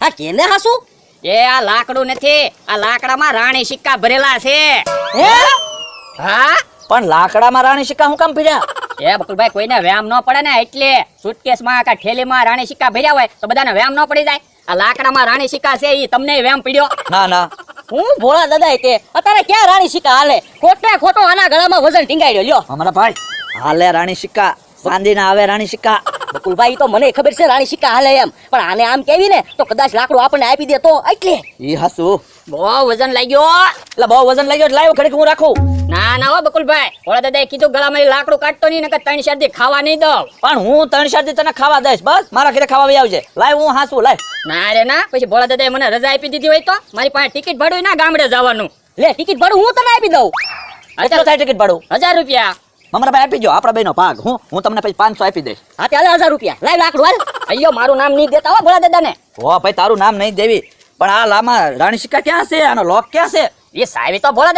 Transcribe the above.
હા કેને હાસુ? એ આ લાકડું નથી, આ લાકડામાં રાણી સિક્કા ભરેલા છે. હે? હા પણ લાકડામાં રાણી સિક્કા હું કામ પીડ્યા? એ બકુલભાઈ કોઈને વ્યામ ન પડે ને એટલે સુટકેસમાં કે થેલીમાં રાણી સિક્કા ભર્યા હોય તો બધાને વ્યામ ન પડી જાય. આ લાકડામાં રાણી સિક્કા છે ઈ તમને વ્યામ પડ્યો. ના ના, હું ભોળા દાદા તે અત્યારે ક્યાં રાણી સિક્કા હાલે? ખોટે ખોટો આના ગળામાં વજન ટીંગાડ્યો લ્યો. અમારા ભાઈ હાલે રાણી સિક્કા, ચાંદીના આવે રાણી સિક્કા. બકુલભાઈ તો મને ખબર છે રાણી સિક્કા હાલે એમ, પણ આને આમ કેવી ને તો કદાચ લાકડું આપણને આપી દે તો એટલે. ઈ હાસુ બહુ વજન લાગ્યો. એટલે બહુ વજન લાગ્યો એટલે લાવ્યો ઘડીક હું રાખું. ના ના હો બકુલભાઈ, ઓલા દાદાએ કીધું ગળામાં લાકડું કાઢતો નહીં નકર 3-4 દી ખાવા નહીં દઉં. પણ હું 3-4 દી તને ખાવા દઈશ, બસ મારા ઘરે ખાવા આવી આવજે. લાવ હું હાસુ લાવ. ના રે ના, પછી ભોળા દાદાએ મને રજા આપી દીધી હોય તો મારી પાસે ટિકિટ ભાડું ના ગામડે જવાનું. લે ટિકિટ ભાડું હું તને આપી દઉં. કેટલો થાય ટિકિટ ભાડું? 1000 રૂપિયા. મારા ભાઈ આપી જો, આપણા બેનો ભાગ. હું તમને પછી 500 આપી દઈશ. હા તે 1000 રૂપિયા લાવ લાકડું હાલ. અయ్યો મારું નામ નહીં દેતા હો ભોળા દાદાને. હો ભાઈ તારું નામ નહીં દેવી, પણ આ લામાં રાણી સિક્કા ક્યાં છે? આનો લોક ક્યાં છે? એ સાહેબ તો ભોળા દાદા